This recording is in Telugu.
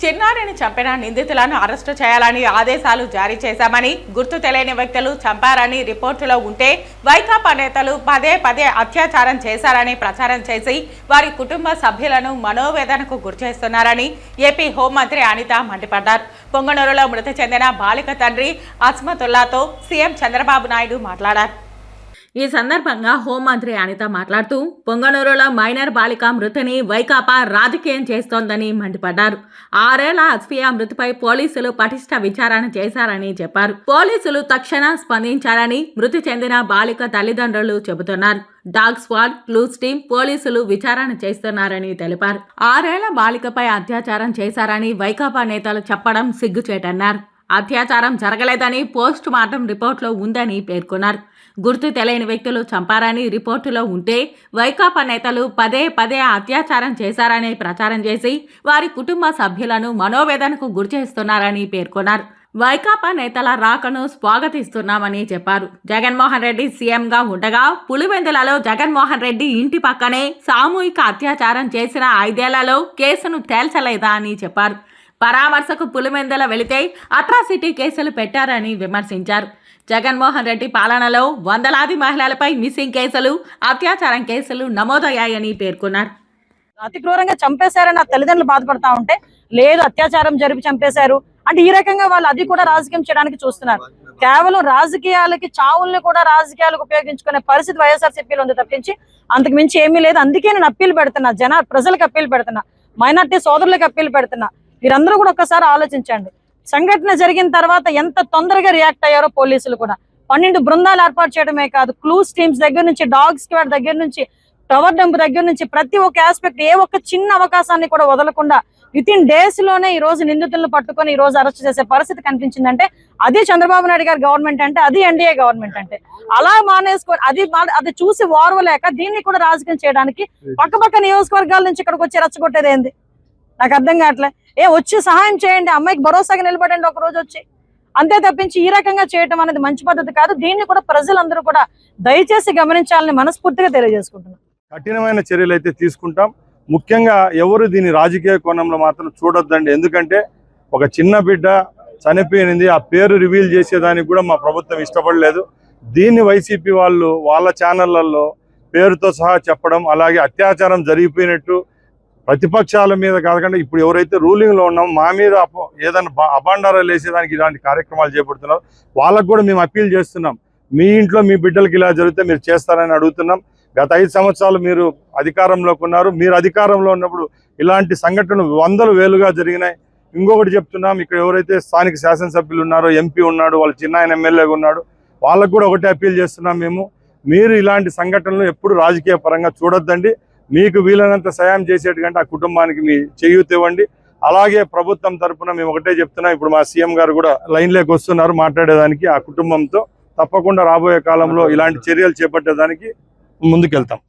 చిన్నారిని చంపిన నిందితులను అరెస్టు చేయాలని ఆదేశాలు జారీ చేశామని, గుర్తు తెలియని వ్యక్తులు చంపారని రిపోర్టులో ఉంటే వైకాపా నేతలు పదే పదే అత్యాచారం చేశారని ప్రచారం చేసి వారి కుటుంబ సభ్యులను మనోవేదనకు గురిచేస్తున్నారని ఏపీ హోంమంత్రి అనిత మండిపడ్డారు. పొంగనూరులో మృతి చెందిన బాలిక తండ్రి అస్మతుల్లాతో సీఎం చంద్రబాబు నాయుడు మాట్లాడారు. ఈ సందర్భంగా హోంమంత్రి అనిత మాట్లాడుతూ పొంగనూరులో మైనర్ బాలిక మృతిని వైకాపా రాజకీయం చేస్తోందని మండిపడ్డారు. 6 ఏళ్ల అస్ఫియా మృతిపై పోలీసులు పటిష్ట విచారణ చేశారని చెప్పారు. పోలీసులు తక్షణ స్పందించారని మృతి చెందిన బాలిక తల్లిదండ్రులు చెబుతున్నారు. డాగ్ స్క్వాడ్, క్లూస్ టీం పోలీసులు విచారణ చేస్తున్నారని తెలిపారు. 6 ఏళ్ల బాలికపై అత్యాచారం చేశారని వైకాపా నేతలు చెప్పడం సిగ్గుచేటన్నారు. అత్యాచారం జరగలేదని పోస్ట్ మార్టం రిపోర్టులో ఉందని పేర్కొన్నారు. గుర్తు తెలియని వ్యక్తులు చంపారని రిపోర్టులో ఉంటే వైకాపా నేతలు పదే పదే అత్యాచారం చేశారని ప్రచారం చేసి వారి కుటుంబ సభ్యులను మనోవేదనకు గురిచేస్తున్నారని పేర్కొన్నారు. వైకాపా నేతల రాకను స్వాగతిస్తున్నామని చెప్పారు. జగన్మోహన్ రెడ్డి సీఎంగా ఉండగా పులివెందులలో జగన్మోహన్ రెడ్డి ఇంటి పక్కనే సామూహిక అత్యాచారం చేసిన 5 ఏళ్లలో కేసును తేల్చలేదా అని చెప్పారు. పరామర్శకు పులివెందుల వెళితే అట్రాసిటీ కేసులు పెట్టారని విమర్శించారు. జగన్మోహన్ రెడ్డి పాలనలో వందలాది మహిళలపై మిస్సింగ్ కేసులు, అత్యాచారం కేసులు నమోదయ్యాయని పేర్కొన్నారు. అతి క్రూరంగా చంపేశారని ఆ తల్లిదండ్రులు బాధపడతా ఉంటే, లేదు అత్యాచారం జరిపి చంపేశారు అంటే ఈ రకంగా వాళ్ళు అది కూడా రాజకీయం చేయడానికి చూస్తున్నారు. కేవలం రాజకీయాలకి, చావుల్ని కూడా రాజకీయాలకు ఉపయోగించుకునే పరిస్థితి వైఎస్ఆర్సీపీలో ఉంది తప్పించి అంతకు మించి ఏమీ లేదు. అందుకే నేను అప్పీల్ పెడుతున్నా, ప్రజలకు అప్పీల్ పెడుతున్నా, మైనార్టీ సోదరులకు అప్పీల్ పెడుతున్నా. మీరందరూ కూడా ఒక్కసారి ఆలోచించండి. సంఘటన జరిగిన తర్వాత ఎంత తొందరగా రియాక్ట్ అయ్యారో పోలీసులు కూడా. 12 బృందాలు ఏర్పాటు చేయడమే కాదు, క్లూస్ టీమ్స్ దగ్గర నుంచి, డాగ్ స్క్వాడ్ దగ్గర నుంచి, టవర్ డంప్ దగ్గర నుంచి ప్రతి ఒక్క ఆస్పెక్ట్, ఏ ఒక్క చిన్న అవకాశాన్ని కూడా వదలకుండా వితిన్ డేస్ లోనే ఈ రోజు నిందితులను పట్టుకొని ఈ రోజు అరెస్ట్ చేసే పరిస్థితి కనిపించిందంటే అది చంద్రబాబు నాయుడు గారి గవర్నమెంట్ అంటే, అది ఎన్డీఏ గవర్నమెంట్ అంటే. అలా మానేసుకొని అది చూసి ఓర్వలేక దీన్ని కూడా రాజకీయం చేయడానికి పక్కపక్క నియోజకవర్గాల నుంచి ఇక్కడికి వచ్చి రెచ్చగొట్టేది ఏంది నాకు అర్థం కావట్లే. వచ్చి సహాయం చేయండి, అమ్మాయికి భరోసాగా నిలబడండి ఒక రోజు వచ్చి, అంతే తప్పించి ఈ రకంగా చేయటం అనేది మంచి పద్ధతి కాదు. దీన్ని కూడా ప్రజలందరూ కూడా దయచేసి గమనించాలని మనస్ఫూర్తిగా తెలియజేసుకుంటున్నాం. కఠినమైన చర్యలు అయితే తీసుకుంటాం. ముఖ్యంగా ఎవరు దీని రాజకీయ కోణంలో మాత్రం చూడొద్దండి. ఎందుకంటే ఒక చిన్న బిడ్డ చనిపోయింది, ఆ పేరు రివీల్ చేసేదానికి కూడా మా ప్రభుత్వం ఇష్టపడలేదు. దీన్ని వైసీపీ వాళ్ళు వాళ్ళ ఛానళ్లలో పేరుతో సహా చెప్పడం, అలాగే అత్యాచారం జరిగిపోయినట్టు ప్రతిపక్షాల మీద కాకుండా ఇప్పుడు ఎవరైతే రూలింగ్లో ఉన్నామో మా మీద ఏదైనా అభాండారాలు వేసేదానికి ఇలాంటి కార్యక్రమాలు చేపడుతున్నారు. వాళ్ళకు కూడా మేము అప్పీల్ చేస్తున్నాం. మీ ఇంట్లో మీ బిడ్డలకి ఇలా జరిగితే మీరు చేస్తారని అడుగుతున్నాం. గత 5 సంవత్సరాలు మీరు అధికారంలోకి ఉన్నారు. మీరు అధికారంలో ఉన్నప్పుడు ఇలాంటి సంఘటనలు వందలు వేలుగా జరిగినాయి. ఇంకొకటి చెప్తున్నాం, ఇక్కడ ఎవరైతే స్థానిక శాసనసభ్యులు ఉన్నారో, ఎంపీ ఉన్నాడు, వాళ్ళ చిన్న ఆయన ఎమ్మెల్యేగా ఉన్నాడు, వాళ్ళకు కూడా ఒకటే అప్పీల్ చేస్తున్నాం. మీరు ఇలాంటి సంఘటనలు ఎప్పుడు రాజకీయ పరంగా చూడొద్దండి. మీకు వీలైనంత సాయం చేసేట్టుకంటే ఆ కుటుంబానికి మీ చేయూత ఇవ్వండి. అలాగే ప్రభుత్వం తరఫున మేము ఒకటే చెప్తున్నాం, ఇప్పుడు మా సీఎం గారు కూడా లైన్లోకి వస్తున్నారు మాట్లాడేదానికి. ఆ కుటుంబంతో తప్పకుండా రాబోయే కాలంలో ఇలాంటి చర్యలు చేపట్టేదానికి ముందుకెళ్తాం.